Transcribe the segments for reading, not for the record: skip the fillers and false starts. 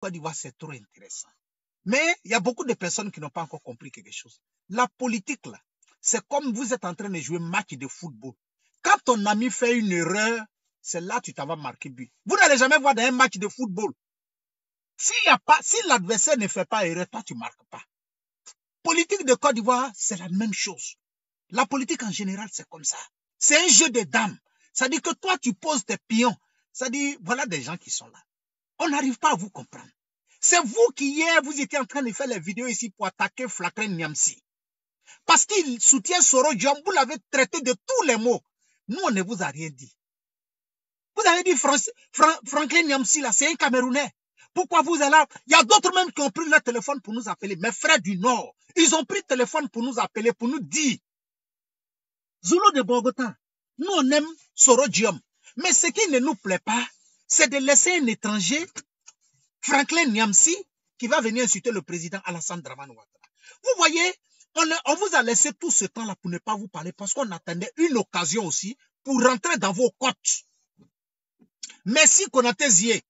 Côte d'Ivoire, c'est trop intéressant. Mais il y a beaucoup de personnes qui n'ont pas encore compris quelque chose. La politique, là, c'est comme vous êtes en train de jouer un match de football. Quand ton ami fait une erreur, c'est là que tu t'en vas marquer but. Vous n'allez jamais voir dans un match de football. Si l'adversaire ne fait pas erreur, toi, tu ne marques pas. Politique de Côte d'Ivoire, c'est la même chose. La politique en général, c'est comme ça. C'est un jeu de dames. C'est-à-dire que toi, tu poses tes pions. C'est-à-dire, voilà des gens qui sont là. On n'arrive pas à vous comprendre. C'est vous qui, hier, vous étiez en train de faire les vidéos ici pour attaquer Flaclin Niamsi. Parce qu'il soutient Soro Diom, vous l'avez traité de tous les mots. Nous, on ne vous a rien dit. Vous avez dit Franklin Niamsi, là, c'est un Camerounais. Pourquoi vous êtes là? Il y a d'autres même qui ont pris le téléphone pour nous appeler. Mes frères du Nord, ils ont pris le téléphone pour nous appeler, pour nous dire. Zulu de Bogota, nous, on aime Soro Diom. Mais ce qui ne nous plaît pas, c'est de laisser un étranger, Franklin Niamsi, qui va venir insulter le président Alassane Dramane Ouattara. Vous voyez, on vous a laissé tout ce temps-là pour ne pas vous parler parce qu'on attendait une occasion aussi pour rentrer dans vos côtes. Merci Konaté Zié.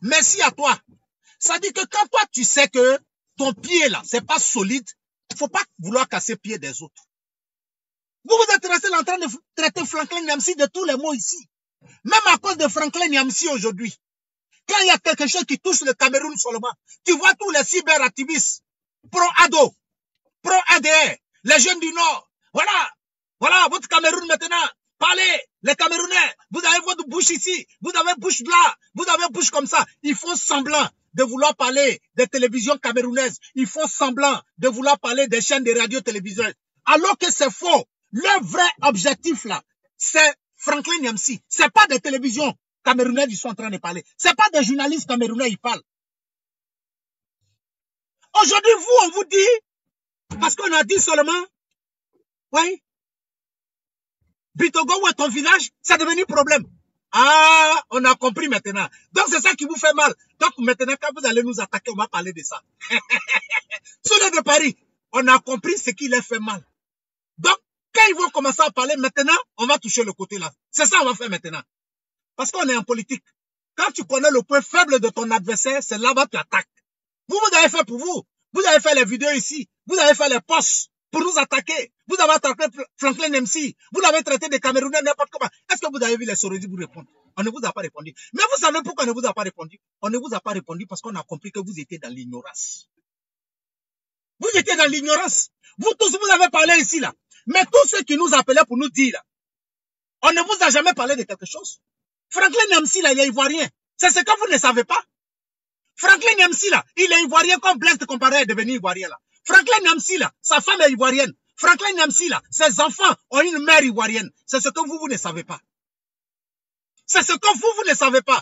Merci à toi. Ça dit que quand toi tu sais que ton pied là, c'est pas solide, il ne faut pas vouloir casser le pied des autres. Vous êtes resté en train de traiter Franklin Niamsi de tous les mots ici. Même à cause de Franklin Niamsi aujourd'hui. Quand il y a quelque chose qui touche le Cameroun seulement, tu vois tous les cyberactivistes, pro-ADO, pro-ADR, les jeunes du Nord. Voilà votre Cameroun maintenant. Parlez, les Camerounais, vous avez votre bouche ici, vous avez bouche là, vous avez bouche comme ça. Ils font semblant de vouloir parler des télévisions camerounaises. Ils font semblant de vouloir parler des chaînes de radio-télévision. Alors que c'est faux. Leur vrai objectif là, c'est Franklin Niamsi. C'est pas des télévisions camerounaises qui sont en train de parler. C'est pas des journalistes camerounais qui parlent. Aujourd'hui, on vous dit, parce qu'on a dit seulement, oui, Bitogo, où est ton village? C'est devenu problème. Ah, on a compris maintenant. Donc, c'est ça qui vous fait mal. Donc, maintenant, quand vous allez nous attaquer, on va parler de ça. Sur le de Paris, on a compris ce qui les fait mal. Donc, quand ils vont commencer à parler, maintenant, on va toucher le côté là. C'est ça qu'on va faire maintenant. Parce qu'on est en politique. Quand tu connais le point faible de ton adversaire, c'est là-bas que tu attaques. Vous avez fait pour vous. Vous avez fait les vidéos ici. Vous avez fait les posts pour nous attaquer. Vous avez attaqué Franklin MC. Vous l'avez traité de Camerounais n'importe comment. Est-ce que vous avez vu les Sorodi vous répondre? On ne vous a pas répondu. Mais vous savez pourquoi on ne vous a pas répondu? On ne vous a pas répondu parce qu'on a compris que vous étiez dans l'ignorance. Vous étiez dans l'ignorance. Vous tous, vous avez parlé ici, là. Mais tous ceux qui nous appelaient pour nous dire, là, on ne vous a jamais parlé de quelque chose. Franklin MC, là, il est ivoirien. C'est ce que vous ne savez pas. Franklin MC, là, il est ivoirien comme Blaise Compaoré est devenu ivoirien, là. Franklin MC, là, sa femme est ivoirienne. Franklin MC, là, ses enfants ont une mère ivoirienne. C'est ce que vous ne savez pas. C'est ce que vous ne savez pas.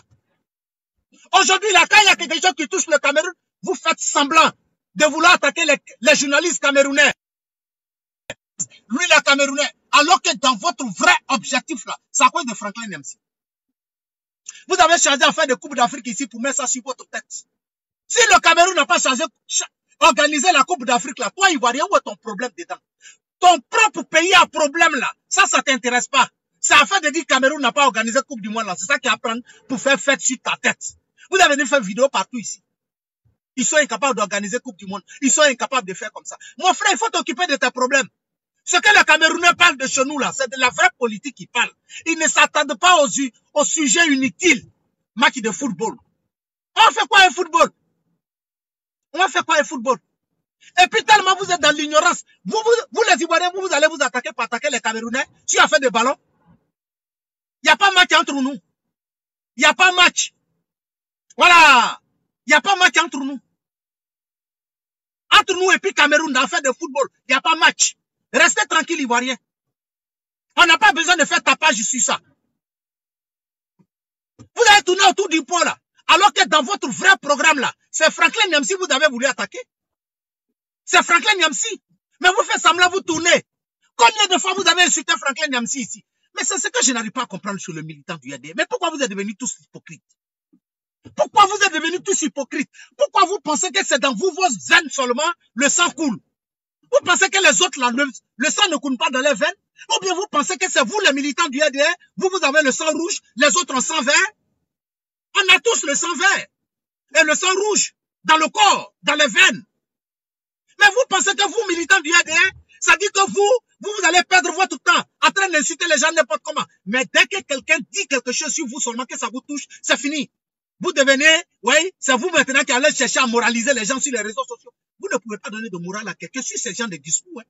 Aujourd'hui, là, quand il y a quelque chose qui touche le Cameroun, vous faites semblant de vouloir attaquer les journalistes camerounais. Lui, il est camerounais. Alors que dans votre vrai objectif, là, c'est à cause de Franklin MC. Vous avez chargé à faire des Coupes d'Afrique ici pour mettre ça sur votre tête. Si le Cameroun n'a pas chargé, organisé la Coupe d'Afrique, là, toi, Ivoirien, où est ton problème dedans? Ton propre pays a problème, là. Ça t'intéresse pas. C'est afin de dire que Cameroun n'a pas organisé la Coupe du Monde, là. C'est ça qui apprend pour faire fête sur ta tête. Vous avez venu faire vidéo partout ici. Ils sont incapables d'organiser la Coupe du Monde. Ils sont incapables de faire comme ça. Mon frère, il faut t'occuper de tes problèmes. Ce que les Camerounais parlent de chez nous, là, c'est de la vraie politique qu'ils parlent. Ils ne s'attendent pas aux sujets inutiles. Match de football. On fait quoi un football? On va faire quoi un football? Et puis tellement vous êtes dans l'ignorance. Vous les Ivoiriens, vous allez vous attaquer pour attaquer les Camerounais sur affaire de ballon. Il n'y a pas match entre nous. Il n'y a pas match. Voilà. Il n'y a pas match entre nous. Entre nous et puis Cameroun, dans l'affaire de football, il n'y a pas match. Restez tranquille, Ivoiriens. On n'a pas besoin de faire tapage sur ça. Vous avez tourné autour du pot là. Alors que dans votre vrai programme là, c'est Franklin Niamsi vous avez voulu attaquer. C'est Franklin Niamsi. Mais vous faites semblant, vous tournez. Combien de fois vous avez insulté Franklin Niamsi ici? Mais c'est ce que je n'arrive pas à comprendre sur le militant du AD. Mais pourquoi vous êtes devenus tous hypocrites? Pourquoi vous êtes devenus tous hypocrites? Pourquoi vous pensez que c'est dans vous, vos veines seulement, le sang coule? Vous pensez que les autres, là, le sang ne coule pas dans les veines? Ou bien vous pensez que c'est vous, les militants du ADR, vous avez le sang rouge, les autres ont sang vert? On a tous le sang vert. et le sang rouge dans le corps, dans les veines. Mais vous pensez que vous, militants du ADN, ça dit que vous allez perdre votre temps en train d'insulter les gens n'importe comment. Mais dès que quelqu'un dit quelque chose sur vous seulement, que ça vous touche, c'est fini. Vous devenez, oui, c'est vous maintenant qui allez chercher à moraliser les gens sur les réseaux sociaux. Vous ne pouvez pas donner de morale à quelqu'un sur ces gens de discours. Hein.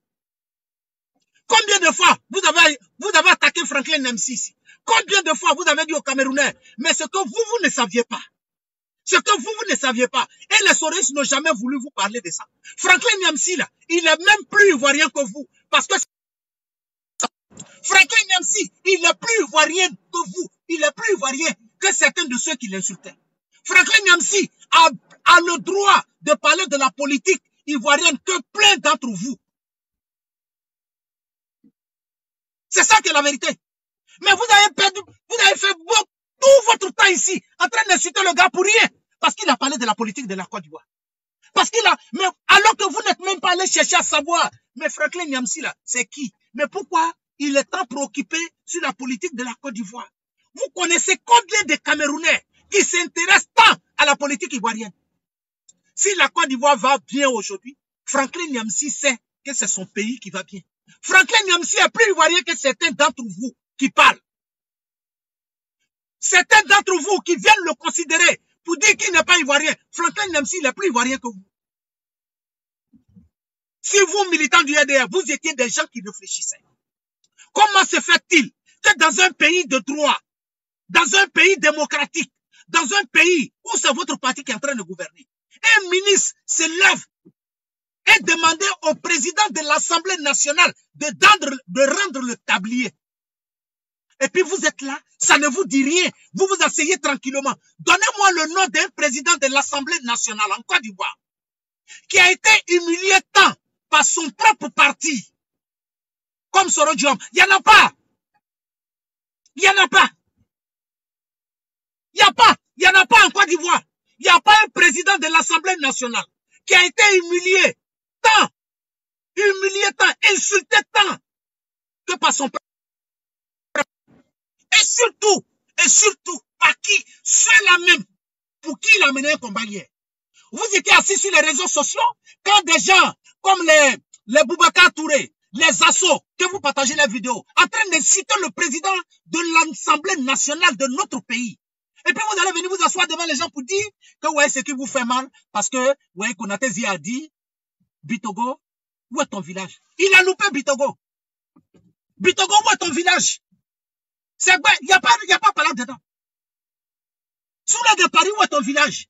Combien de fois vous avez attaqué Franklin Nyamsi ici? Combien de fois vous avez dit aux Camerounais, mais ce que vous ne saviez pas. Ce que vous ne saviez pas. Et les Soros n'ont jamais voulu vous parler de ça. Franklin Nyamsi, là, il est même plus ivoirien que vous. Parce que Franklin Nyamsi, il est plus ivoirien que vous. Il est plus ivoirien que certains de ceux qui l'insultaient. Franklin Nyamsi a le droit de parler de la politique ivoirienne que plein d'entre vous. C'est ça qui est la vérité. Mais vous avez perdu, vous avez fait tout votre temps ici, en train d'insulter le gars pour rien. Parce qu'il a parlé de la politique de la Côte d'Ivoire. Parce qu'il a, mais alors que vous n'êtes même pas allé chercher à savoir, mais Franklin Nyamsi là, c'est qui? Mais pourquoi il est tant préoccupé sur la politique de la Côte d'Ivoire? Vous connaissez combien de Camerounais qui s'intéressent tant à la politique ivoirienne? Si la Côte d'Ivoire va bien aujourd'hui, Franklin Nyamsi sait que c'est son pays qui va bien. Franklin Nyamsi est plus ivoirien que certains d'entre vous qui parlent. Certains d'entre vous qui viennent le considérer pour dire qu'il n'est pas ivoirien. Franklin Nyamsi, il est plus ivoirien que vous. Si vous, militants du RDR, vous étiez des gens qui réfléchissaient. Comment se fait-il que dans un pays de droit, dans un pays démocratique, dans un pays où c'est votre parti qui est en train de gouverner, un ministre se lève et demande au président de l'Assemblée nationale de rendre le tablier. Et puis vous êtes là, ça ne vous dit rien. Vous vous asseyez tranquillement. Donnez-moi le nom d'un président de l'Assemblée nationale en Côte d'Ivoire qui a été humilié tant par son propre parti comme Soro Diom. Il n'y en a pas. Il n'y en a pas. Il n'y a pas. Il n'y en a pas en Côte d'Ivoire. Il n'y a pas un président de l'Assemblée nationale qui a été humilié tant, insulté tant que par son propre. Et surtout, par qui? Ceux-là même pour qui il a mené un combat hier. Vous étiez assis sur les réseaux sociaux quand des gens comme les Boubacar Touré, les Assos, que vous partagez les vidéos, en train d'insulter le président de l'Assemblée nationale de notre pays. Et puis vous allez venir vous asseoir devant les gens pour dire que ouais, ce qui vous fait mal, parce que ouais, Konaté Zi a dit, Bitogo, où est ton village? Il a loupé Bitogo. Bitogo, où est ton village? C'est vrai, il n'y a pas parlé dedans. Soulé de Paris, où est ton village?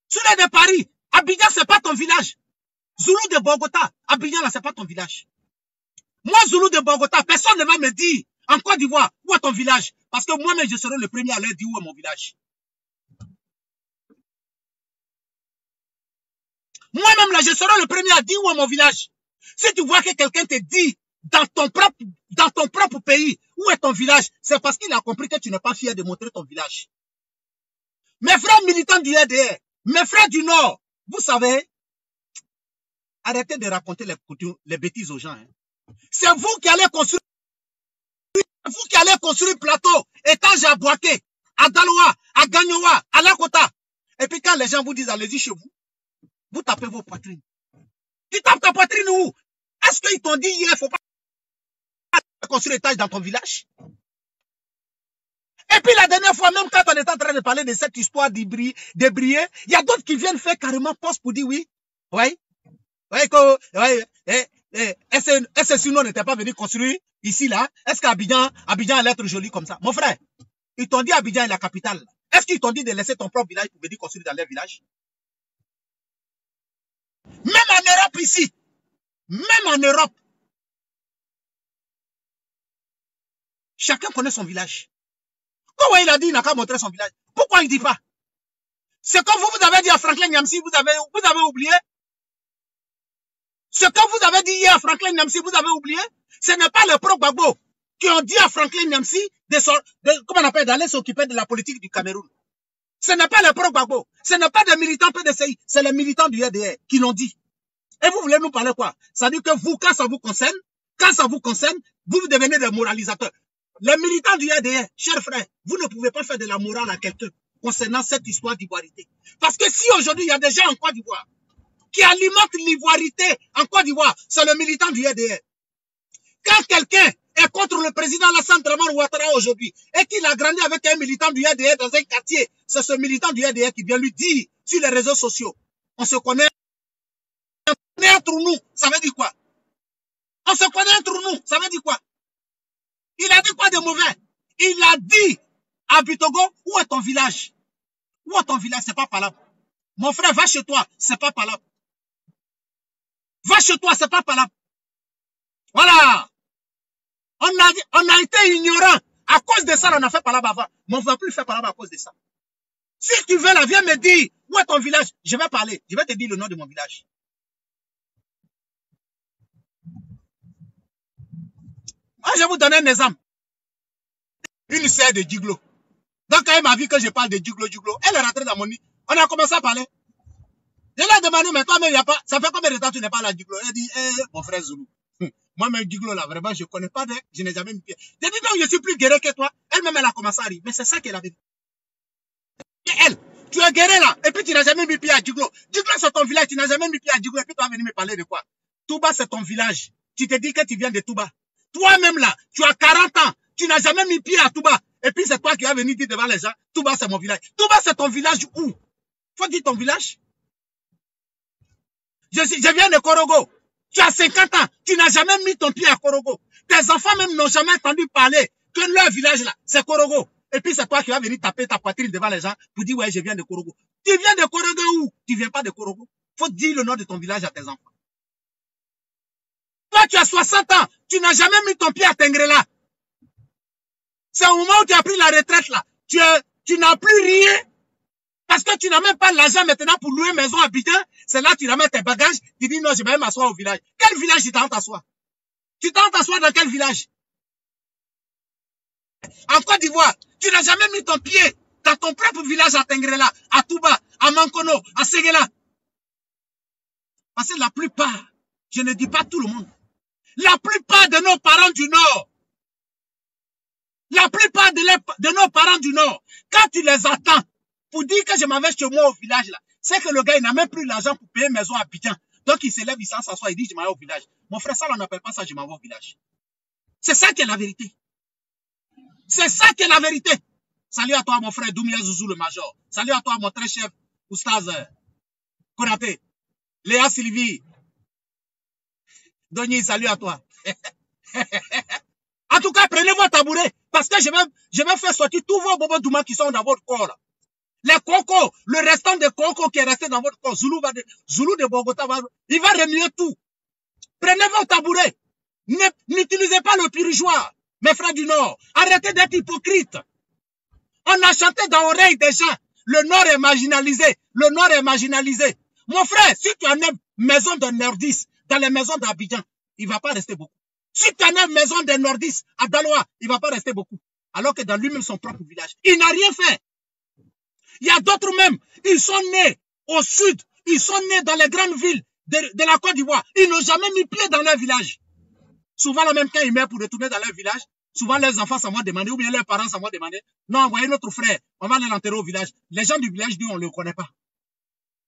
Soulé de Paris, Abidjan, c'est pas ton village. Zoulou de Bogota, Abidjan, là, c'est pas ton village. Moi, Zoulou de Bogota, personne ne va me dire, en Côte d'Ivoire, où est ton village? Parce que moi-même, je serai le premier à leur dire où est mon village. Moi-même, là, je serai le premier à dire où est mon village. Si tu vois que quelqu'un te dit, dans ton propre pays, où est ton village? C'est parce qu'il a compris que tu n'es pas fier de montrer ton village. Mes frères militants du RDR, mes frères du Nord, vous savez, arrêtez de raconter les bêtises aux gens. Hein. C'est vous qui allez construire plateau, étage à Boaké, à Daloa, à Gagnoa, à Lakota. Et puis quand les gens vous disent allez-y chez vous, vous tapez vos poitrines. Tu tapes ta poitrine où? Est-ce qu'ils t'ont dit hier, il ne faut pas construire étage dans ton village? Et puis la dernière fois, même quand on est en train de parler de cette histoire de briller, il y a d'autres qui viennent faire carrément poste pour dire oui, est-ce que sinon on n'était pas venu construire ici là? Est-ce qu'Abidjan allait être joli comme ça? Mon frère, ils t'ont dit Abidjan est la capitale. Est-ce qu'ils t'ont dit de laisser ton propre village pour venir construire dans leur village? Même en Europe ici, même en Europe, chacun connaît son village. Pourquoi il a dit qu'il n'a qu'à montrer son village? Pourquoi il ne dit pas? Ce que vous avez dit à Franklin Nyamsi, vous avez oublié? Ce que vous avez dit hier à Franklin Nyamsi, vous avez oublié? Ce n'est pas les pro-Gbagbo qui ont dit à Franklin Nyamsi d'aller s'occuper de la politique du Cameroun. Ce n'est pas les pro-Gbagbo. Ce n'est pas des militants PDCI. C'est les militants du RDR qui l'ont dit. Et vous voulez nous parler quoi? Ça dit que vous, quand ça vous concerne, vous devenez des moralisateurs. Les militants du RDR, chers frères, vous ne pouvez pas faire de la morale à quelqu'un. concernant cette histoire d'ivoirité. Parce que si aujourd'hui, il y a des gens en Côte d'Ivoire qui alimentent l'ivoirité en Côte d'Ivoire, c'est le militant du UDR. Quand quelqu'un est contre le président Alassane Dramane Ouattara aujourd'hui et qu'il a grandi avec un militant du UDR dans un quartier, c'est ce militant du UDR qui vient lui dire sur les réseaux sociaux, on se connaît entre nous, ça veut dire quoi? On se connaît entre nous, ça veut dire quoi? Il a dit quoi de mauvais? Il a dit à Bitogo, où est ton village? Où est ton village? C'est pas palable. Mon frère, va chez toi, c'est pas palable. Va chez toi, c'est pas palable. Voilà. On a été ignorant. À cause de ça, on a fait palable avant. Mais on ne va plus faire palable à cause de ça. Si tu veux là, viens me dire, où est ton village? Je vais parler. Je vais te dire le nom de mon village. Moi, je vais vous donner un exemple. Une sœur de Djiglo. Donc, quand elle m'a vu que je parle de Djiglo, elle est rentrée dans mon nid. On a commencé à parler. Je lui ai demandé, mais toi-même, il n'y a pas. Ça fait combien de temps que tu n'es pas là, Djiglo? Elle dit, mon frère Zoulou. Moi-même, Djiglo, là, vraiment, je ne connais pas d'elle. Je n'ai jamais mis pied. Je dis, non, je suis plus guéri que toi. Elle-même, elle a commencé à rire. Mais c'est ça qu'elle avait dit. Et elle, tu es guéri là. Et puis, tu n'as jamais mis pied à Djiglo. Djiglo, c'est ton village. Tu n'as jamais mis pied à Djiglo. Et puis, tu vas venir me parler de quoi? Touba, c'est ton village. Tu te dis que tu viens de Touba. Toi-même là, tu as 40 ans, tu n'as jamais mis pied à Touba. Et puis c'est toi qui vas venir dire devant les gens, Touba c'est mon village. Touba c'est ton village où? Faut dire ton village. Je viens de Korogo. Tu as 50 ans, tu n'as jamais mis ton pied à Korogo. Tes enfants même n'ont jamais entendu parler que leur village là, c'est Korogo. Et puis c'est toi qui vas venir taper ta poitrine devant les gens pour dire ouais je viens de Korogo. Tu viens de Korogo où? Tu viens pas de Korogo. Faut dire le nom de ton village à tes enfants. Toi, tu as 60 ans, tu n'as jamais mis ton pied à Tengrela. C'est au moment où tu as pris la retraite là. Tu n'as plus rien. Parce que tu n'as même pas l'argent maintenant pour louer maison à Abidjan. C'est là que tu ramènes tes bagages. Tu dis non, je vais m'asseoir au village. Quel village tu t'en t'asseoir? Tu t'en t'asseoir dans quel village? En Côte d'Ivoire, tu n'as jamais mis ton pied dans ton propre village à Tengrela, à Touba, à Mankono, à Séguéla. Parce que la plupart, je ne dis pas tout le monde, la plupart de nos parents du Nord, la plupart de nos parents du Nord, quand tu les attends pour dire que je m'en vais chez moi au village, là, c'est que le gars, il n'a même plus l'argent pour payer maison à Abidjan. Donc, il se lève, il s'en s'assoit, il dit, je m'en vais au village. Mon frère, ça, on n'appelle pas ça, je m'en vais au village. C'est ça qui est la vérité. C'est ça qui est la vérité. Salut à toi, mon frère Doumia Zouzou, le major. Salut à toi, mon très chef, Oustaz Konaté. Léa Sylvie. Doni, salut à toi. En tout cas, prenez vos tabourets parce que je vais faire sortir tous vos bobos douma qui sont dans votre corps. Là. Les cocos, le restant des cocos qui est resté dans votre corps, Zoulou de Bogota, il va remuer tout. Prenez vos tabourets. N'utilisez pas le pirigeoir, mes frères du Nord. Arrêtez d'être hypocrite. On a chanté dans l'oreille des gens. Le Nord est marginalisé. Le Nord est marginalisé. Mon frère, si tu as une maison de nordistes dans les maisons d'Abidjan, il ne va pas rester beaucoup. Si tu as une maison de nordistes à Daloa, il ne va pas rester beaucoup. Alors que dans lui-même, son propre village, il n'a rien fait. Il y a d'autres même, ils sont nés au sud, ils sont nés dans les grandes villes de la Côte d'Ivoire. Ils n'ont jamais mis pied dans leur village. Souvent, là même quand ils meurent pour retourner dans leur village, souvent leurs enfants s'en vont demander, ou bien leurs parents s'en vont demander, non, envoyez notre frère, on va l'enterrer au village. Les gens du village disent, on ne le connaît pas.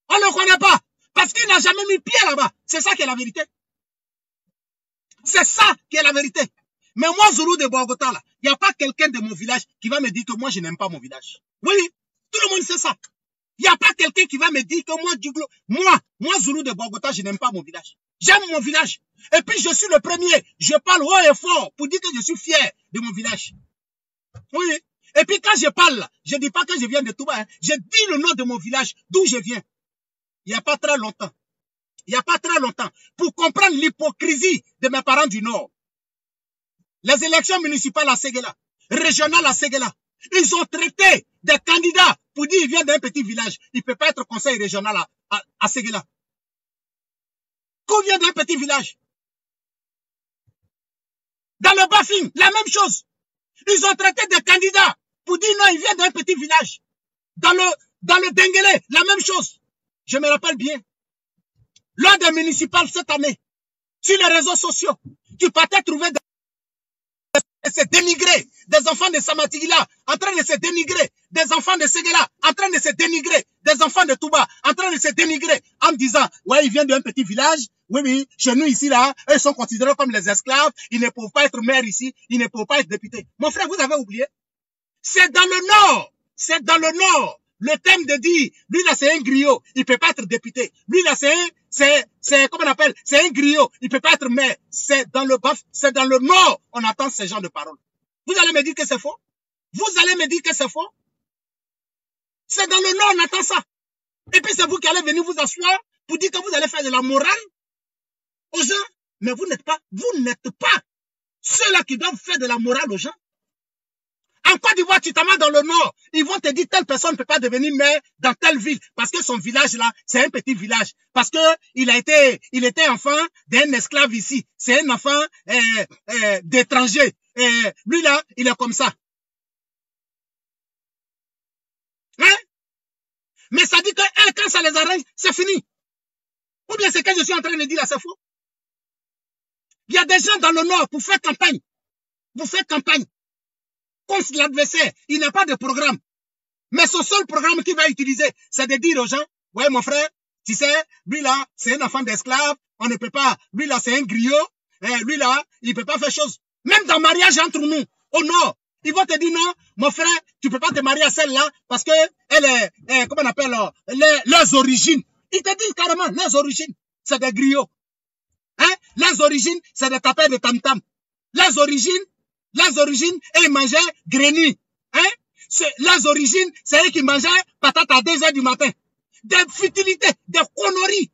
On ne le connaît pas, parce qu'il n'a jamais mis pied là-bas. C'est ça qui est la vérité. C'est ça qui est la vérité. Mais moi, Zoulou de Bogota, là, il n'y a pas quelqu'un de mon village qui va me dire que moi, je n'aime pas mon village. Oui, tout le monde sait ça. Il n'y a pas quelqu'un qui va me dire que moi, Zoulou de Bogota, je n'aime pas mon village. J'aime mon village. Et puis, je suis le premier. Je parle haut et fort pour dire que je suis fier de mon village. Oui. Et puis, quand je parle, là, je ne dis pas que je viens de Touba. Hein. Je dis le nom de mon village, d'où je viens. Il n'y a pas très longtemps. Il n'y a pas très longtemps. Pour comprendre l'hypocrisie de mes parents du Nord. Les élections municipales à Séguéla, régionales à Séguéla, ils ont traité des candidats pour dire qu'il vient d'un petit village. Il ne peut pas être conseil régional à Séguéla. Qu'on vient d'un petit village. Dans le Bafing, la même chose. Ils ont traité des candidats pour dire non, il vient d'un petit village. Dans le Denguélé, la même chose. Je me rappelle bien. Lors des municipales cette année, sur les réseaux sociaux, tu partais trouver des de se dénigrer, des enfants de Samatigila, en train de se dénigrer, des enfants de Séguéla, en train de se dénigrer, des enfants de Touba, en train de se dénigrer, en disant, ouais, ils viennent d'un petit village, oui, oui, chez nous ici, là, eux sont considérés comme les esclaves, ils ne peuvent pas être maires ici, ils ne peuvent pas être députés. Mon frère, vous avez oublié? C'est dans le Nord, c'est dans le Nord. Le thème de dire, lui là c'est un griot, il peut pas être député. Lui là c'est comment on appelle, c'est un griot, il peut pas être maire. C'est dans le baf, c'est dans le Nord, on attend ce genre de paroles. Vous allez me dire que c'est faux? Vous allez me dire que c'est faux? C'est dans le Nord, on attend ça. Et puis c'est vous qui allez venir vous asseoir pour dire que vous allez faire de la morale aux gens. Mais vous n'êtes pas ceux-là qui doivent faire de la morale aux gens. En Côte d'Ivoire, tu t'amènes dans le Nord, ils vont te dire telle personne ne peut pas devenir maire dans telle ville parce que son village là, c'est un petit village. Parce que il était enfant d'un esclave ici. C'est un enfant d'étranger. Lui là, il est comme ça. Hein? Mais ça dit que quand ça les arrange, c'est fini. Ou bien c'est que je suis en train de dire là, c'est faux. Il y a des gens dans le Nord pour faire campagne. Vous faites campagne. Contre l'adversaire, il n'a pas de programme. Mais son seul programme qu'il va utiliser, c'est de dire aux gens, ouais mon frère, tu sais, lui là, c'est un enfant d'esclave, on ne peut pas, lui là, c'est un griot, lui là, il ne peut pas faire chose. Même dans le mariage entre nous, au Nord, ils vont te dire non, mon frère, tu ne peux pas te marier à celle-là parce que elle est, comment on appelle, leurs origines. Ils te disent carrément, leurs origines, c'est des griots. Hein? Les origines, c'est des tapeurs de tam-tam. Les origines, ils mangeaient grenouilles. Hein? Les origines, c'est eux qui mangeaient patates à 2 h du matin. Des futilités, des conneries.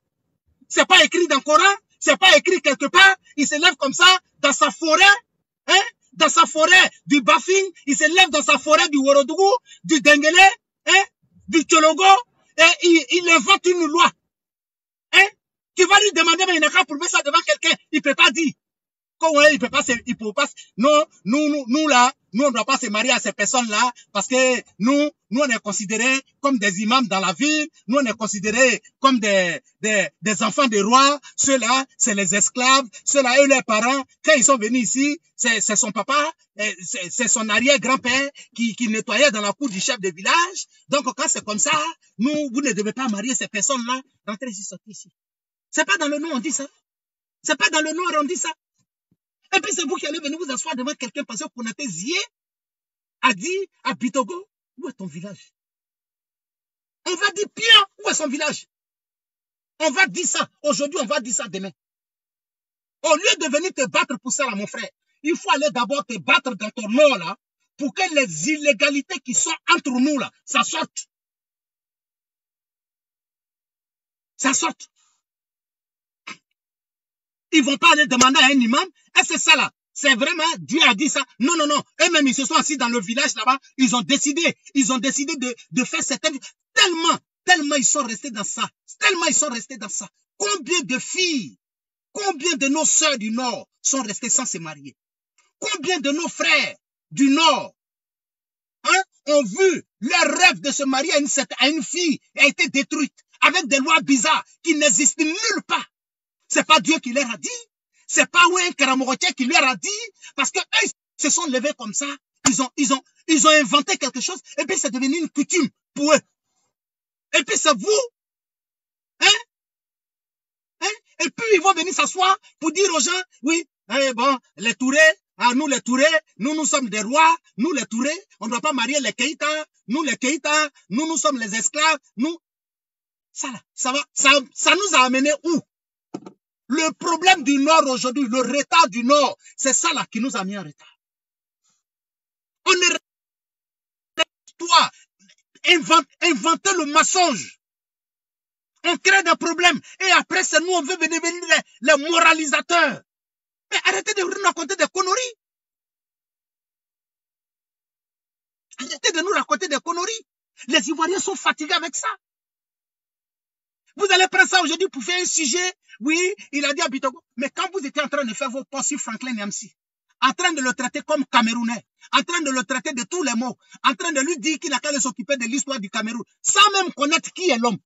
C'est pas écrit dans le Coran, c'est pas écrit quelque part. Il se lève comme ça, dans sa forêt, hein? Dans sa forêt du Bafing, il se lève dans sa forêt du Worodougou, du Denguele, hein? Du Tchologo, et il invente une loi. Hein? Tu vas lui demander, mais il n'a qu'à prouver ça devant quelqu'un. Il peut pas dire. Ouais, il peut pas, non, nous là, nous on ne doit pas se marier à ces personnes-là parce que nous on est considérés comme des imams dans la ville, nous on est considérés comme des enfants des rois, ceux-là, c'est les esclaves, ceux-là, eux, leurs parents, quand ils sont venus ici, c'est son papa, c'est son arrière-grand-père qui nettoyait dans la cour du chef de village. Donc quand c'est comme ça, vous ne devez pas marier ces personnes-là, rentrez ici, sortez ici. C'est pas dans le nom on dit ça. C'est pas dans le Nord on dit ça. Et puis c'est vous qui allez venir vous asseoir devant quelqu'un parce que Konaté Zié a dit à Bitogo, où est ton village? On va dire Pierre, où est son village? On va dire ça. Aujourd'hui, on va dire ça demain. Au lieu de venir te battre pour ça, là, mon frère, il faut aller d'abord te battre dans ton Nord, là, pour que les illégalités qui sont entre nous, là, ça sorte. Ça sorte. Ils vont pas aller demander à un imam, et c'est ça là, c'est vraiment, Dieu a dit ça. Non, non, non, eux-mêmes ils se sont assis dans le village là-bas, ils ont décidé de faire certaines, tellement ils sont restés dans ça, Combien de filles, combien de nos sœurs du Nord sont restées sans se marier? Combien de nos frères du Nord, hein, ont vu leur rêve de se marier à une fille a été détruite avec des lois bizarres qui n'existent nulle part. C'est pas Dieu qui leur a dit. C'est pas un Karamorotier qui leur a dit. Parce que eux se sont levés comme ça. Ils ont inventé quelque chose. Et puis c'est devenu une coutume pour eux. Et puis c'est vous. Hein? Et puis ils vont venir s'asseoir pour dire aux gens, oui, bon, les Tourés, nous les Tourés, nous sommes des rois, nous les Tourés, on ne doit pas marier les Keïta, nous les Keïta, nous sommes les esclaves, nous. Ça nous a amené où? Le problème du Nord aujourd'hui, le retard du Nord, c'est ça là qui nous a mis en retard. On est toi, inventer le mensonge. On crée des problèmes. Et après, c'est nous, on veut venir les moralisateurs. Mais arrêtez de nous raconter des conneries. Arrêtez de nous raconter des conneries. Les Ivoiriens sont fatigués avec ça. Vous allez prendre ça aujourd'hui pour faire un sujet. Oui, il a dit à Bitogo. Mais quand vous étiez en train de faire vos posts sur Franklin Nyamsi, en train de le traiter comme Camerounais, en train de le traiter de tous les mots, en train de lui dire qu'il n'a qu'à s'occuper de l'histoire du Cameroun, sans même connaître qui est l'homme.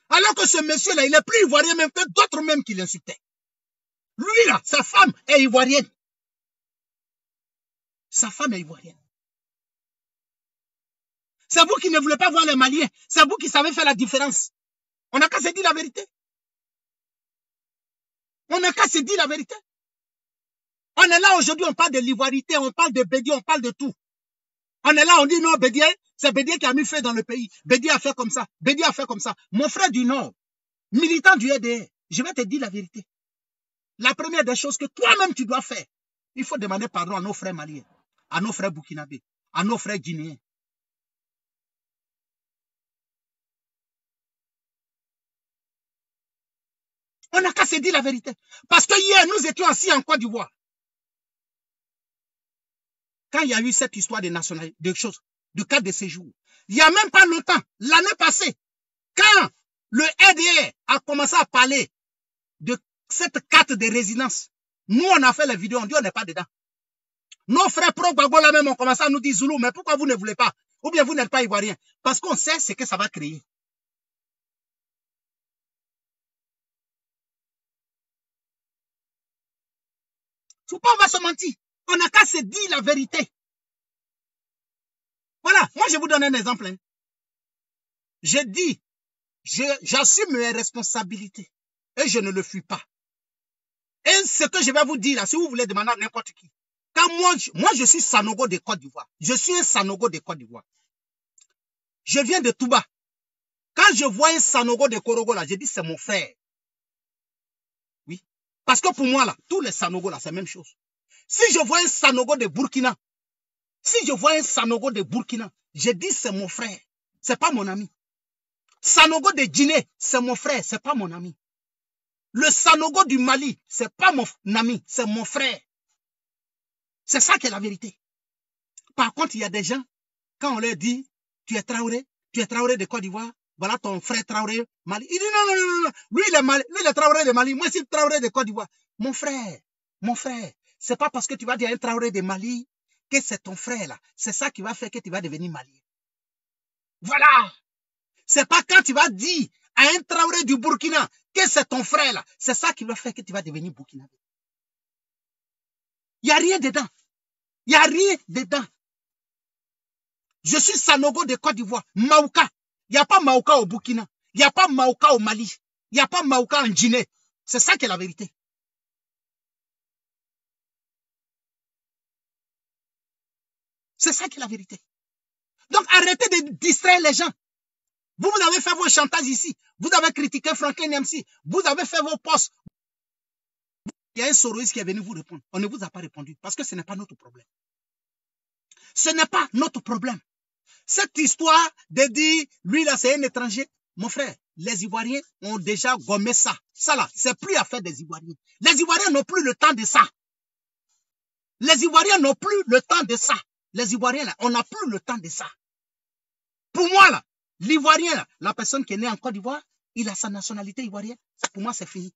Alors que ce monsieur-là, il est plus ivoirien même que d'autres même qui l'insultaient. Lui là, sa femme est ivoirienne. Sa femme est ivoirienne. C'est vous qui ne voulez pas voir les Maliens. C'est vous qui savez faire la différence. On n'a qu'à se dire la vérité. On n'a qu'à se dire la vérité. On est là aujourd'hui, on parle de l'ivoirité, on parle de Bédié, on parle de tout. On est là, on dit non, Bédié, c'est Bédié qui a mis feu dans le pays. Bédié a fait comme ça. Bédié a fait comme ça. Mon frère du Nord, militant du EDR, je vais te dire la vérité. La première des choses que toi-même tu dois faire, il faut demander pardon à nos frères maliens, à nos frères burkinabés, à nos frères guinéens. On n'a qu'à se dire la vérité. Parce que hier, nous étions assis en Côte d'Ivoire. Quand il y a eu cette histoire de nationalité, de choses, de carte de séjour, il n'y a même pas longtemps, l'année passée, quand le EDR a commencé à parler de cette carte de résidence, nous, on a fait les vidéos, on dit on n'est pas dedans. Nos frères pro-Gbagbo même ont commencé à nous dire Zoulou, mais pourquoi vous ne voulez pas? Ou bien vous n'êtes pas ivoirien? Parce qu'on sait ce que ça va créer. Faut pas, on va se mentir. On n'a qu'à se dire la vérité. Voilà, moi je vous donne un exemple. Hein. Je dis, j'assume mes responsabilités et je ne le fuis pas. Et ce que je vais vous dire là, si vous voulez demander à n'importe qui, quand moi je suis Sanogo de Côte d'Ivoire, je suis un Sanogo de Côte d'Ivoire. Je viens de Touba. Quand je vois un Sanogo de Korogo là, je dis c'est mon frère. Oui. Parce que pour moi là, tous les Sanogo là, c'est la même chose. Si je vois un Sanogo de Burkina, je dis c'est mon frère, c'est pas mon ami. Sanogo de Guinée, c'est mon frère, c'est pas mon ami. Le Sanogo du Mali, c'est pas mon ami, c'est mon frère. C'est ça qui est la vérité. Par contre, il y a des gens, quand on leur dit, tu es Traoré de Côte d'Ivoire, voilà ton frère Traoré, Mali. Il dit non, lui il est Traoré de Mali, moi je suis Traoré de Côte d'Ivoire. Mon frère, c'est pas parce que tu vas dire un Traoré de Mali que c'est ton frère là. C'est ça qui va faire que tu vas devenir malien. Voilà. C'est pas quand tu vas dire à un Traoré du Burkina que c'est ton frère là. C'est ça qui va faire que tu vas devenir burkinabé. Il n'y a rien dedans. Il n'y a rien dedans. Je suis Sanogo de Côte d'Ivoire. Maouka. Il n'y a pas Maouka au Burkina. Il n'y a pas Maouka au Mali. Il n'y a pas Maouka en Guinée. C'est ça qui est la vérité. C'est ça qui est la vérité. Donc arrêtez de distraire les gens. Vous avez fait vos chantages ici. Vous avez critiqué Franklin MC. Vous avez fait vos posts. Il y a un Soroïs qui est venu vous répondre. On ne vous a pas répondu parce que ce n'est pas notre problème. Ce n'est pas notre problème. Cette histoire de dire, lui là c'est un étranger. Mon frère, les Ivoiriens ont déjà gommé ça. Ça là, c'est plus affaire des Ivoiriens. Les Ivoiriens n'ont plus le temps de ça. Les Ivoiriens n'ont plus le temps de ça. Les Ivoiriens là, on n'a plus le temps de ça. Pour moi là, l'Ivoirien là, la personne qui est née en Côte d'Ivoire, il a sa nationalité ivoirienne. Pour moi, c'est fini.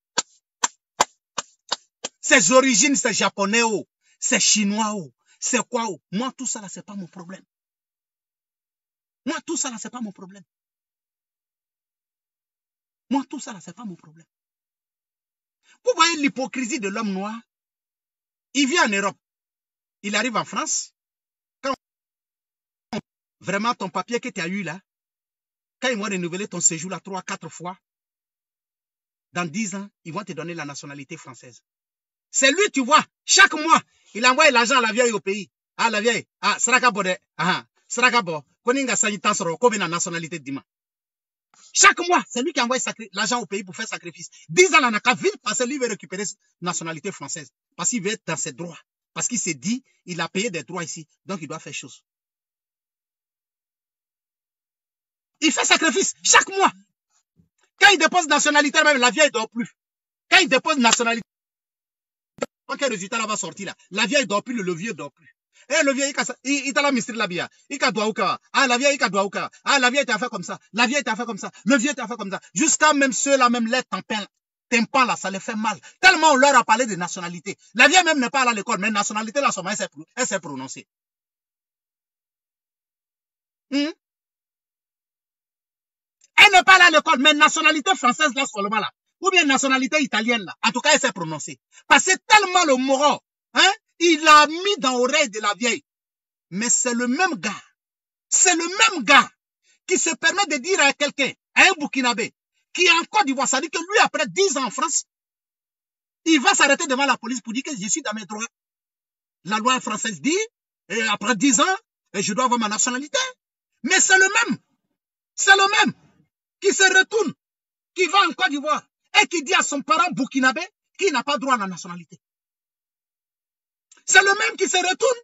Ses origines, c'est japonais, oh, c'est chinois, oh, c'est quoi, oh. Moi, tout ça là, c'est pas mon problème. Moi, tout ça là, c'est pas mon problème. Moi, tout ça là, c'est pas mon problème. Vous voyez l'hypocrisie de l'homme noir? Il vit en Europe. Il arrive en France. Quand vraiment ton papier que tu as eu là, quand ils vont renouveler ton séjour là 3, 4 fois, dans 10 ans, ils vont te donner la nationalité française. C'est lui, tu vois, chaque mois, il envoie l'argent à la vieille au pays. Ah, la vieille, ah, Srakabo de, ah, Srakabo, Koninga Sanitansoro, comme la nationalité d'Ima. Chaque mois, c'est lui qui envoie l'argent au pays pour faire sacrifice. 10 ans, on n'a qu'à vite parce que lui veut récupérer la nationalité française. Parce qu'il veut être dans ses droits. Parce qu'il s'est dit, il a payé des droits ici, donc il doit faire chose. Il fait sacrifice chaque mois. Quand il dépose nationalité, même la vieille ne dort plus. Quand il dépose nationalité, quel résultat là va sortir là? La vieille ne dort plus, le vieux ne dort plus. Et le vieux, il t'a la mistri la bia. Il t'a doit ah, la vieille, il t'a doit ah, la vieille t'a fait comme ça. La vieille t'a fait comme ça. Le vieux t'a fait comme ça. Jusqu'à même ceux-là, même les tympans là, ça les fait mal. Tellement on leur a parlé de nationalité. La vieille même n'est pas allée à l'école, mais nationalité là, elle s'est prononcée. Elle n'est pas allée à l'école, mais nationalité française là, seulement là. Ou bien nationalité italienne là. En tout cas, elle s'est prononcée. Parce que tellement le moron, hein, il a mis dans l'oreille de la vieille. Mais c'est le même gars. C'est le même gars qui se permet de dire à quelqu'un, à un Burkinabé, qui est en Côte d'Ivoire, ça dit que lui, après 10 ans en France, il va s'arrêter devant la police pour dire que je suis dans mes droits. La loi française dit, et après 10 ans, je dois avoir ma nationalité. Mais c'est le même. C'est le même qui se retourne, qui va en Côte d'Ivoire et qui dit à son parent burkinabé qu'il n'a pas droit à la nationalité. C'est le même qui se retourne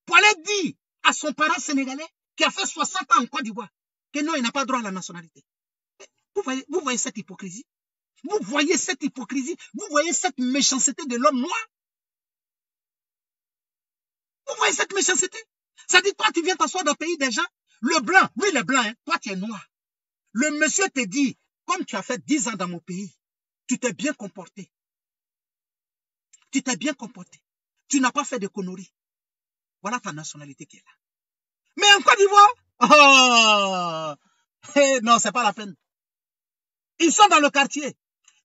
pour aller dire à son parent sénégalais qui a fait 60 ans en Côte d'Ivoire que non, il n'a pas droit à la nationalité. Vous voyez cette hypocrisie? Vous voyez cette hypocrisie? Vous voyez cette méchanceté de l'homme noir? Vous voyez cette méchanceté? Ça dit, toi, tu viens t'asseoir dans le pays des gens. Le blanc, oui, le blanc, hein, toi, tu es noir. Le monsieur te dit, comme tu as fait 10 ans dans mon pays, tu t'es bien comporté. Tu t'es bien comporté. Tu n'as pas fait de conneries. Voilà ta nationalité qui est là. Mais en Côte d'Ivoire, oh, non, c'est pas la peine. Ils sont dans le quartier.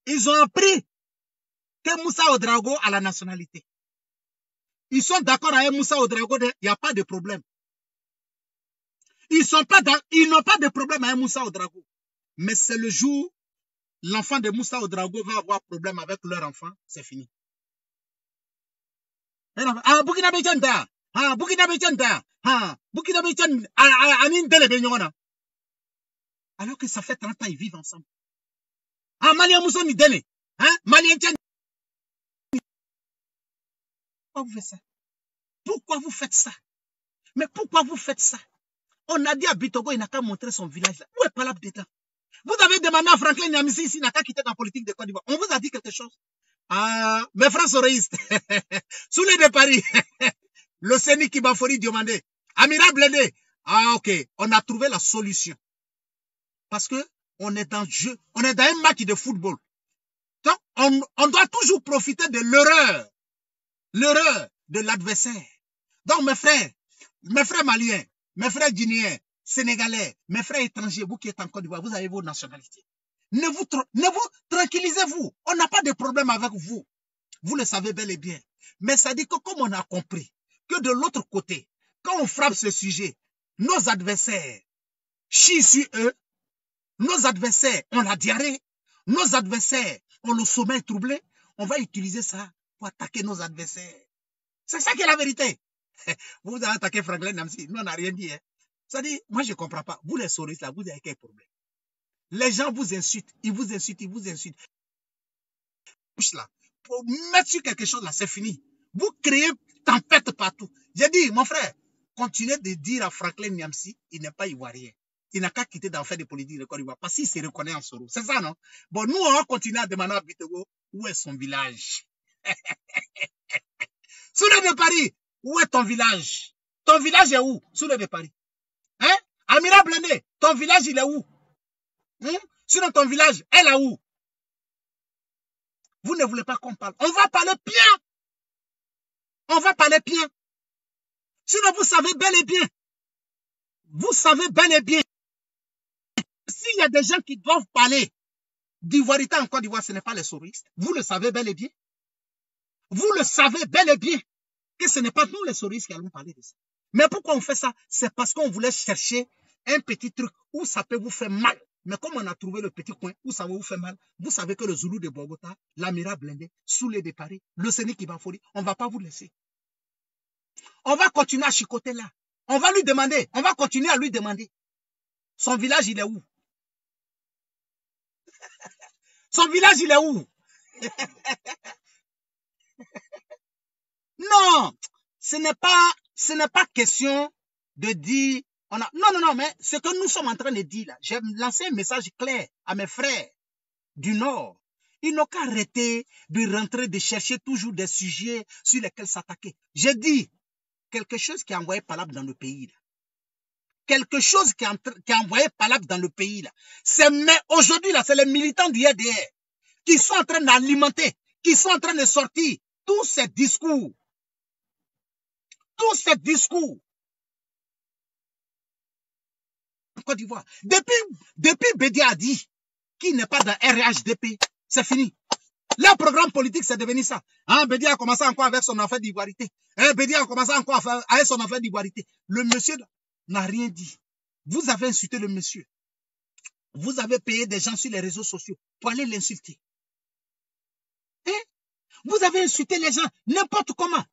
Ils ont appris que Moussa Ouedraogo a la nationalité. Ils sont d'accord avec Moussa Ouedraogo, il n'y a pas de problème. Ils n'ont pas de problème avec Moussa Ouedraogo. Mais c'est le jour, l'enfant de Moussa Ouedraogo va avoir problème avec leur enfant, c'est fini. Ah, Burkinabé Tchanda, ah, Burkinabé Tchanda, ah, Burkinabé Tchanda, Anin Dele. Alors que ça fait 30 ans, ils vivent ensemble. Ah, Malien Moussa Nidele, hein, Malien Tchanda. Pourquoi vous faites ça? Pourquoi vous faites ça? Mais pourquoi vous faites ça? On a dit à Bitogo, il n'a qu'à montrer son village là. Où est Palab d'État? Vous avez demandé à Franklin Nyamisi ici, il n'a qu'à quitter la politique de Côte d'Ivoire. On vous a dit quelque chose? Ah, mes frères soréistes, sous les de Paris, le Séni Kibafori demandé, Amira Blende, ah ok, on a trouvé la solution. Parce que on est dans jeu, on est dans un match de football. Donc, on doit toujours profiter de l'erreur de l'adversaire. Donc, mes frères maliens, mes frères guinéens, sénégalais, mes frères étrangers, vous qui êtes en Côte d'Ivoire, vous avez vos nationalités. Ne vous tranquillisez-vous. On n'a pas de problème avec vous. Vous le savez bel et bien. Mais ça dit que comme on a compris que de l'autre côté, quand on frappe ce sujet, nos adversaires chient sur eux, nos adversaires ont la diarrhée, nos adversaires ont le sommeil troublé, on va utiliser ça pour attaquer nos adversaires. C'est ça qui est la vérité. Vous avez attaqué Franklin Nyamisi, nous on n'a rien dit. Hein. Ça dit, moi je ne comprends pas. Vous les souris là, vous avez quel problème? Les gens vous insultent, ils vous insultent. Là, pour mettre sur quelque chose là, c'est fini. Vous créez tempête partout. J'ai dit, mon frère, continuez de dire à Franklin Nyamisi, il n'est pas ivoirien. Il n'a qu'à quitter d'en faire des politiques de Côte d'Ivoire parce qu'il se reconnaît en Soro. C'est ça, non? Bon, nous, on va continuer à demander à Bitogo où est son village. Soulé de Paris, où est ton village? Ton village est où? Soulé de Paris. Hein? Amira Blende, ton village, il est où? Sinon, ton village, elle est où? Vous ne voulez pas qu'on parle. On va parler bien. On va parler bien. Sinon, vous savez bel et bien. Vous savez bel et bien. S'il y a des gens qui doivent parler d'ivoirité en Côte d'Ivoire, ce n'est pas les souristes. Vous le savez bel et bien. Vous le savez bel et bien que ce n'est pas nous les souristes qui allons parler de ça. Mais pourquoi on fait ça? C'est parce qu'on voulait chercher un petit truc où ça peut vous faire mal. Mais comme on a trouvé le petit coin où ça va vous faire mal, vous savez que le Zoulou de Bogota, l'Amira Blende, Soulé de Paris, le Séni Kibafori, on ne va pas vous laisser. On va continuer à chicoter là. On va lui demander, on va continuer à lui demander. Son village, il est où? Son village, il est où? Non, ce n'est pas question de dire... Non, mais ce que nous sommes en train de dire là, j'ai lancé un message clair à mes frères du Nord. Ils n'ont qu'à arrêter de rentrer, de chercher toujours des sujets sur lesquels s'attaquer. J'ai dit quelque chose qui a envoyé Palab dans le pays là. Quelque chose qui a envoyé Palab dans le pays là. Mais aujourd'hui là, c'est les militants du RDR qui sont en train d'alimenter, qui sont en train de sortir tous ces discours. Tous ces discours. Côte d'Ivoire. Depuis Bédia a dit qu'il n'est pas dans RHDP, c'est fini. Leur programme politique, c'est devenu ça. Hein, Bédi a commencé encore avec son affaire d'ivoirité. Hein, Bédi a commencé encore avec son affaire d'ivoirité. Le monsieur n'a rien dit. Vous avez insulté le monsieur. Vous avez payé des gens sur les réseaux sociaux pour aller l'insulter. Hein? Vous avez insulté les gens n'importe comment.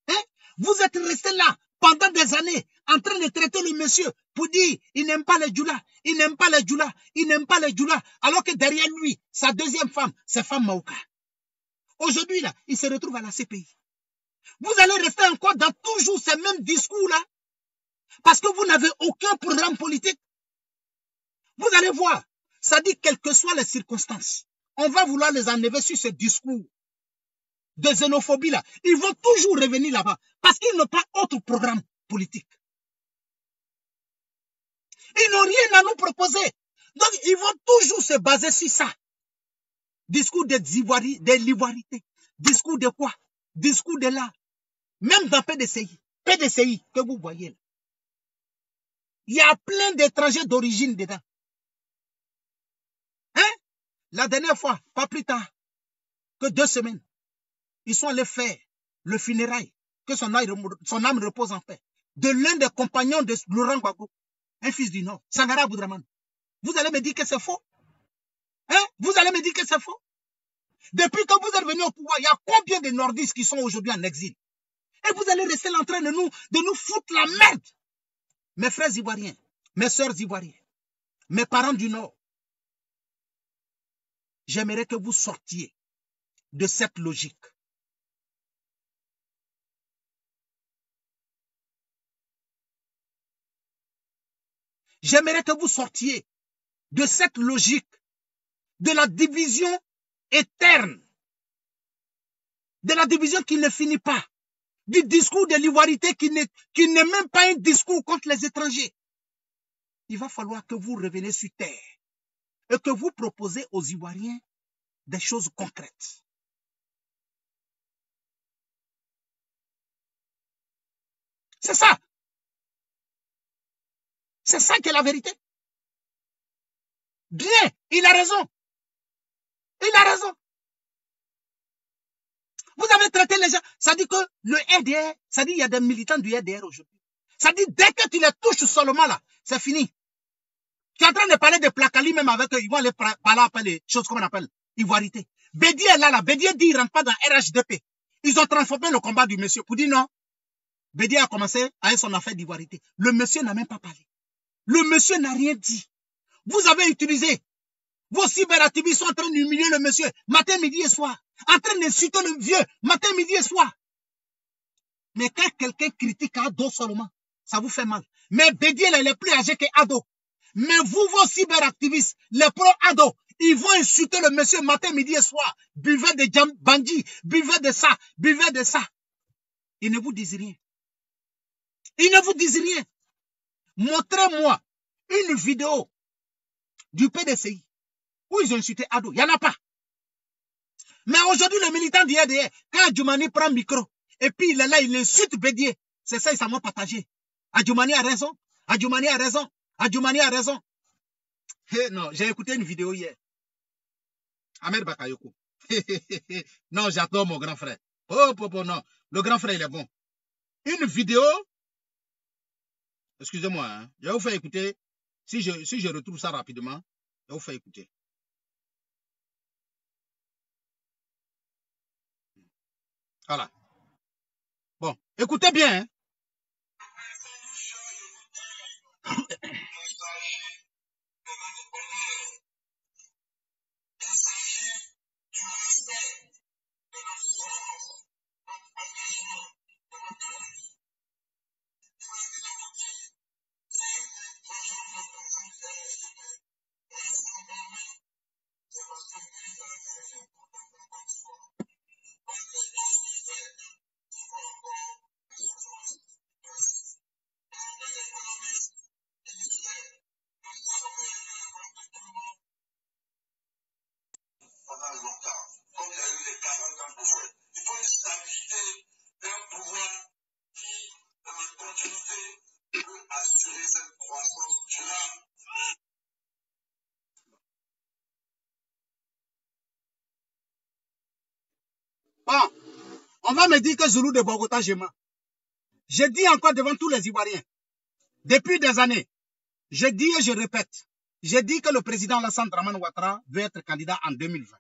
Hein? Vous êtes resté là pendant des années en train de traiter le monsieur pour dire il n'aime pas les djoulas, il n'aime pas les djoulas, il n'aime pas les djoulas, alors que derrière lui, sa deuxième femme, c'est Femme Maouka. Aujourd'hui, là, il se retrouve à la CPI. Vous allez rester encore dans toujours ces mêmes discours-là parce que vous n'avez aucun programme politique. Vous allez voir, ça dit quelles que soient les circonstances, on va vouloir les enlever sur ce discours de xénophobie là. Ils vont toujours revenir là-bas parce qu'ils n'ont pas autre programme politique. Ils n'ont rien à nous proposer. Donc, ils vont toujours se baser sur ça. Discours de l'ivoirité. Discours de quoi? Discours de là. Même dans PDCI que vous voyez là. Il y a plein d'étrangers d'origine dedans. Hein? La dernière fois, pas plus tard que 2 semaines, ils sont allés faire le funérail, que son âme repose en paix, de l'un des compagnons de Laurent Gbagbo, un fils du Nord, Sangara Aboudraman. Vous allez me dire que c'est faux? Hein? Vous allez me dire que c'est faux? Depuis que vous êtes venu au pouvoir, il y a combien de nordistes qui sont aujourd'hui en exil? Et vous allez rester là en train de nous foutre la merde. Mes frères ivoiriens, mes sœurs ivoiriens, mes parents du Nord, j'aimerais que vous sortiez de cette logique. J'aimerais que vous sortiez de cette logique de la division éterne, de la division qui ne finit pas, du discours de l'ivoirité qui n'est même pas un discours contre les étrangers. Il va falloir que vous reveniez sur terre et que vous proposez aux Ivoiriens des choses concrètes. C'est ça. C'est ça qui est la vérité. Bien, il a raison. Il a raison. Vous avez traité les gens. Ça dit que le RDR, ça dit qu'il y a des militants du RDR aujourd'hui. Ça dit dès que tu les touches seulement là, c'est fini. Tu es en train de parler de Plakali même avec eux. Ils vont aller parler après les choses qu'on appelle ivoirité. Bédier est là. Bédier dit qu'il ne rentre pas dans RHDP. Ils ont transformé le combat du monsieur pour dire non. Bédier a commencé avec son affaire d'ivoirité. Le monsieur n'a même pas parlé. Le monsieur n'a rien dit. Vous avez utilisé. Vos cyberactivistes sont en train d'humilier le monsieur matin, midi et soir. En train d'insulter le vieux matin, midi et soir. Mais quand quelqu'un critique Ado seulement, ça vous fait mal. Mais Bédier, il est plus âgé que Ado. Mais vous, vos cyberactivistes, les pro-Ado, ils vont insulter le monsieur matin, midi et soir. Buvez de bandits, buvez de ça, buvez de ça. Ils ne vous disent rien. Ils ne vous disent rien. Montrez-moi une vidéo du PDCI où ils ont insulté Ado. Il n'y en a pas. Mais aujourd'hui, le militant du RDR, quand Adjoumani prend le micro, et puis il est là, il insulte Bédier, c'est ça, ils s'en vont partager. Adjoumani a raison. Adjoumani a raison. Adjoumani a raison. Hey, non, j'ai écouté une vidéo hier. Ahmed Bakayoko. Non, j'adore mon grand frère. Oh, non. Le grand frère, il est bon. Une vidéo. Excusez-moi, hein, je vais vous faire écouter. Si je retrouve ça rapidement, je vais vous faire écouter. Voilà. Bon, écoutez bien. Hein. Bon, on va me dire que Zoulou de Bogota, je mens. Je dis encore devant tous les Ivoiriens, depuis des années, je dis et je répète, j'ai dit que le président Alassane Dramane Ouattara veut être candidat en 2020.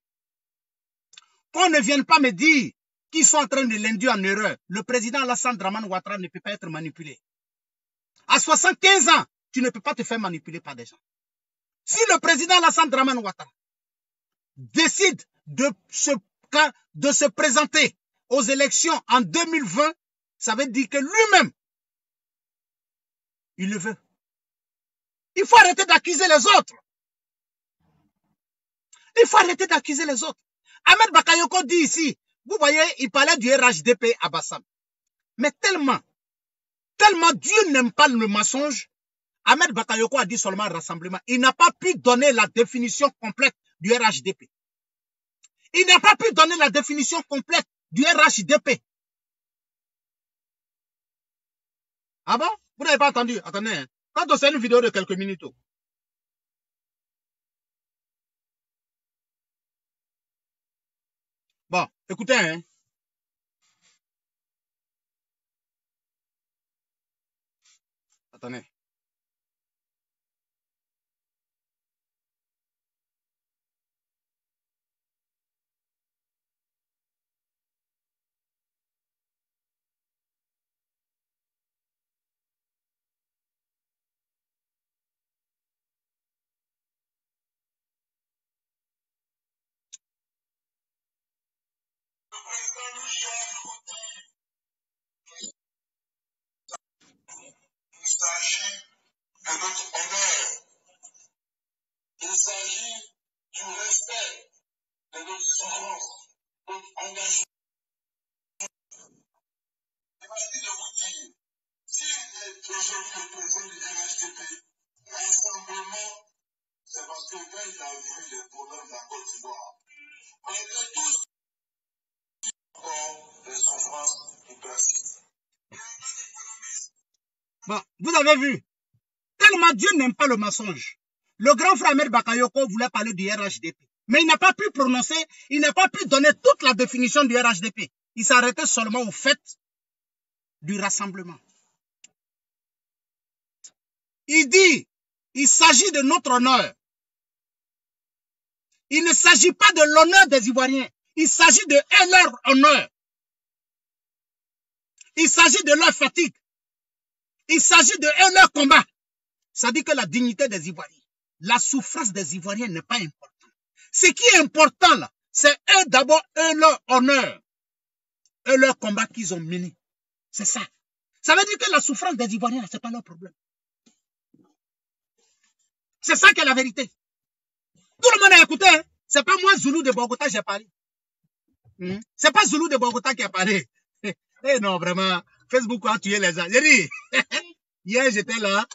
Qu'on ne vienne pas me dire qu'ils sont en train de l'induire en erreur. Le président Alassane Dramane Ouattara ne peut pas être manipulé. À 75 ans, tu ne peux pas te faire manipuler par des gens. Si le président Alassane Dramane Ouattara décide de se présenter aux élections en 2020, ça veut dire que lui-même, il le veut. Il faut arrêter d'accuser les autres. Il faut arrêter d'accuser les autres. Ahmed Bakayoko dit ici, vous voyez, il parlait du RHDP à Bassam. Mais tellement Dieu n'aime pas le mensonge, Ahmed Bakayoko a dit seulement rassemblement. Il n'a pas pu donner la définition complète du RHDP. Il n'a pas pu donner la définition complète du RHDP. Ah bon? Vous n'avez pas entendu? Attendez, hein. Quand on fait une vidéo de quelques minutes. Bon, écoutez, hein. Attendez. Il s'agit de notre honneur. Il s'agit du respect de notre souffrance, de notre engagement. Il m'a dit de vous dire, si aujourd'hui le président du RHDP, rassemblement, c'est parce que quand il a vu les problèmes de la Côte d'Ivoire, malgré tout, encore les souffrances du persistent. Bon, vous avez vu, tellement Dieu n'aime pas le mensonge. Le grand frère Ahmed Bakayoko voulait parler du RHDP. Mais il n'a pas pu prononcer, il n'a pas pu donner toute la définition du RHDP. Il s'arrêtait seulement au fait du rassemblement. Il dit, il s'agit de notre honneur. Il ne s'agit pas de l'honneur des Ivoiriens. Il s'agit de leur honneur. Il s'agit de leur fatigue. Il s'agit de leur combat. Ça dit que la dignité des Ivoiriens, la souffrance des Ivoiriens n'est pas importante. Ce qui est important là, c'est eux d'abord, eux leur honneur, eux leur combat qu'ils ont mené. C'est ça. Ça veut dire que la souffrance des Ivoiriens, ce n'est pas leur problème. C'est ça qui est la vérité. Tout le monde a écouté. Hein? Ce n'est pas moi, Zoulou de Bogota, j'ai parlé. C'est pas Zoulou de Bogota qui a parlé. Eh non, vraiment, Facebook a tué les gens. J'ai dit, hier j'étais là,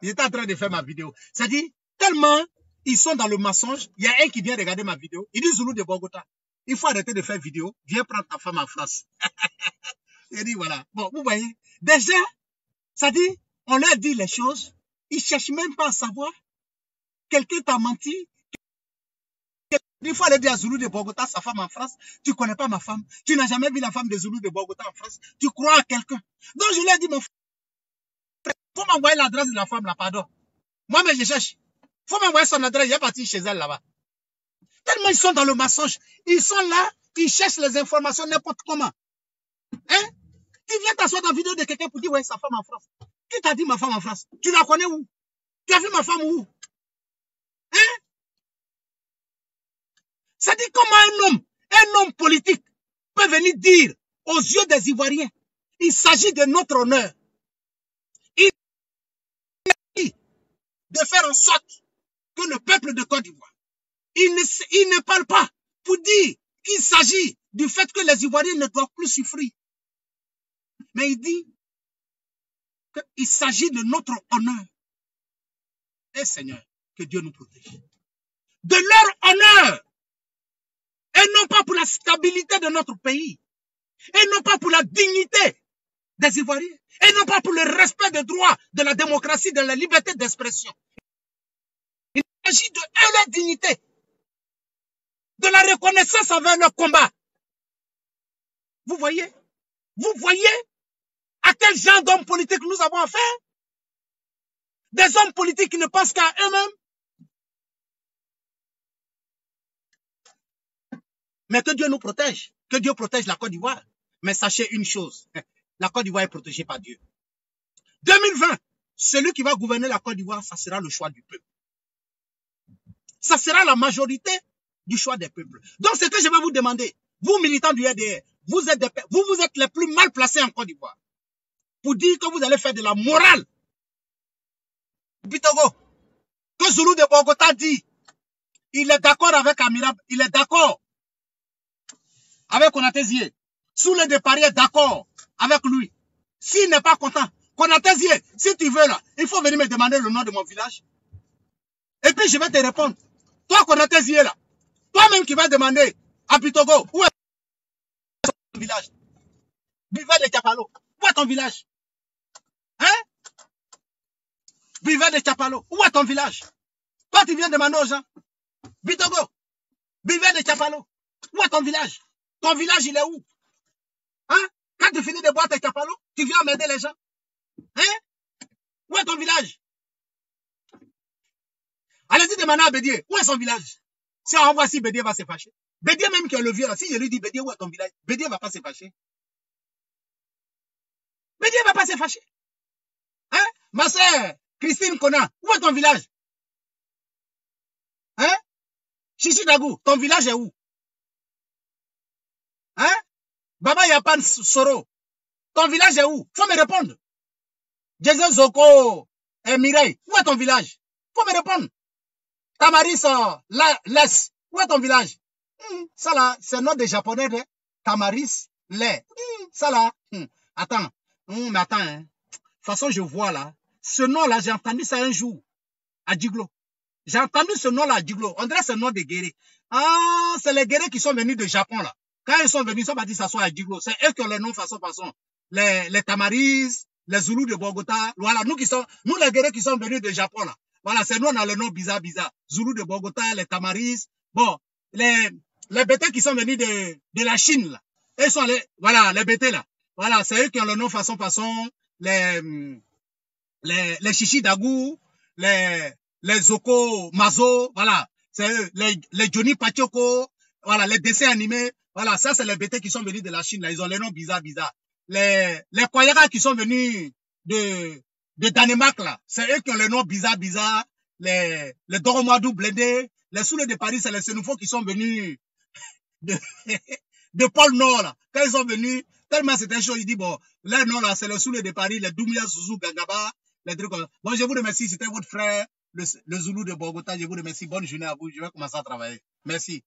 j'étais en train de faire ma vidéo. Ça dit, tellement ils sont dans le mensonge, il y a un qui vient regarder ma vidéo, il dit Zoulou de Bogota, il faut arrêter de faire vidéo, viens prendre ta femme en France. J'ai dit, voilà. Bon, vous voyez, déjà, ça dit, on leur dit les choses, ils ne cherchent même pas à savoir, quelqu'un t'a menti. Il faut aller dire à Zoulou de Bogota, sa femme en France, tu ne connais pas ma femme, tu n'as jamais vu la femme de Zoulou de Bogota en France, tu crois à quelqu'un. Donc je lui ai dit, mon frère, il faut m'envoyer l'adresse de la femme là, pardon. Moi, mais je cherche. Il faut m'envoyer son adresse, il est parti chez elle là-bas. Tellement ils sont dans le mensonge, ils sont là, ils cherchent les informations n'importe comment. Hein? Tu viens t'asseoir dans la vidéo de quelqu'un pour dire, ouais, sa femme en France. Qui t'a dit ma femme en France? Tu la connais où? Tu as vu ma femme où? Hein? Ça dit comment un homme politique peut venir dire aux yeux des Ivoiriens, il s'agit de notre honneur. Il dit de faire en sorte que le peuple de Côte d'Ivoire, il ne parle pas pour dire qu'il s'agit du fait que les Ivoiriens ne doivent plus souffrir. Mais il dit qu'il s'agit de notre honneur. Et Seigneur, que Dieu nous protège. De leur honneur. Et non pas pour la stabilité de notre pays. Et non pas pour la dignité des Ivoiriens. Et non pas pour le respect des droits, de la démocratie, de la liberté d'expression. Il s'agit de leur dignité. De la reconnaissance envers leur combat. Vous voyez? Vous voyez à quel genre d'hommes politiques nous avons affaire? Des hommes politiques qui ne pensent qu'à eux-mêmes. Mais que Dieu nous protège. Que Dieu protège la Côte d'Ivoire. Mais sachez une chose. La Côte d'Ivoire est protégée par Dieu. 2020, celui qui va gouverner la Côte d'Ivoire, ça sera le choix du peuple. Ça sera la majorité du choix des peuples. Donc, ce que je vais vous demander, vous militants du RDR, vous êtes les plus mal placés en Côte d'Ivoire pour dire que vous allez faire de la morale. Bitogo, que Zulu de Bogota dit, il est d'accord avec Amira, il est d'accord avec Konaté Zié. Soulé de Paris est d'accord avec lui. S'il n'est pas content, Konaté Zié, si tu veux là, il faut venir me demander le nom de mon village. Et puis je vais te répondre. Toi, Konaté Zié là, toi-même qui vas demander à Bitogo, où est ton village? Bivet de Chapalo, où est ton village? Hein? Bivet de Chapalo, où est ton village? Toi, tu viens demander aux gens. Bitogo, Bivet de Chapalo, où est ton village? Ton village, il est où? Hein? Quand tu finis de boire tes Chapalo, tu viens m'aider les gens. Hein? Où est ton village? Allez-y demander à Bédier, où est son village? Si on voit si Bédier va se fâcher. Bédier même qui est le vieux là, si je lui dis Bédier, où est ton village? Bédier ne va pas se fâcher. Bédier ne va pas se fâcher. Hein? Ma soeur, Christine Kona, où est ton village? Hein? Chichi Dagou, ton village est où? Hein? Baba Yapan Soro, ton village est où? Faut me répondre. Jésus Zoko et Mireille, où est ton village? Faut me répondre. Tamaris Les, où est ton village? Ça là, c'est le nom des Japonais, hein? Tamaris Les. Ça là, attends. Mais attends, hein. De toute façon, je vois là. Ce nom-là, j'ai entendu ça un jour à Djiglo. J'ai entendu ce nom-là à Djiglo. On dirait c'est le nom des guerriers. Ah, c'est les guerriers qui sont venus de Japon là. Quand ils sont venus, ils sont pas dit ça soit à Djiglo. C'est eux qui ont les noms façon. Les Tamaris, les Zoulous de Bogota. Voilà, nous les guerriers qui sont venus de Japon là. Voilà, c'est nous, on a le nom bizarre. Zoulous de Bogota, les Tamaris. Bon, les bêtés qui sont venus de la Chine là. Ils sont voilà, les bêtés là. Voilà, c'est eux qui ont le nom façon. Les Chichi Dagou, les Zoko Mazo, voilà. C'est eux, les Johnny Pachoko, voilà, les dessins animés. Voilà, ça, c'est les bêtés qui sont venus de la Chine, là. Ils ont les noms bizarres. Les Koyara qui sont venus de Danemark, là. C'est eux qui ont les noms bizarres. Les Doromadou Blendé, les Soulés de Paris, c'est les Sénoufos qui sont venus de Pôle Nord, là. Quand ils sont venus, tellement c'était chaud, il dit, bon, là, non, là, c'est les Soulés de Paris, les Doumia Zouzou Gagaba, les trucs comme ça. Bon, je vous remercie, c'était votre frère, le Zoulou de Bogota. Je vous remercie. Bonne journée à vous. Je vais commencer à travailler. Merci.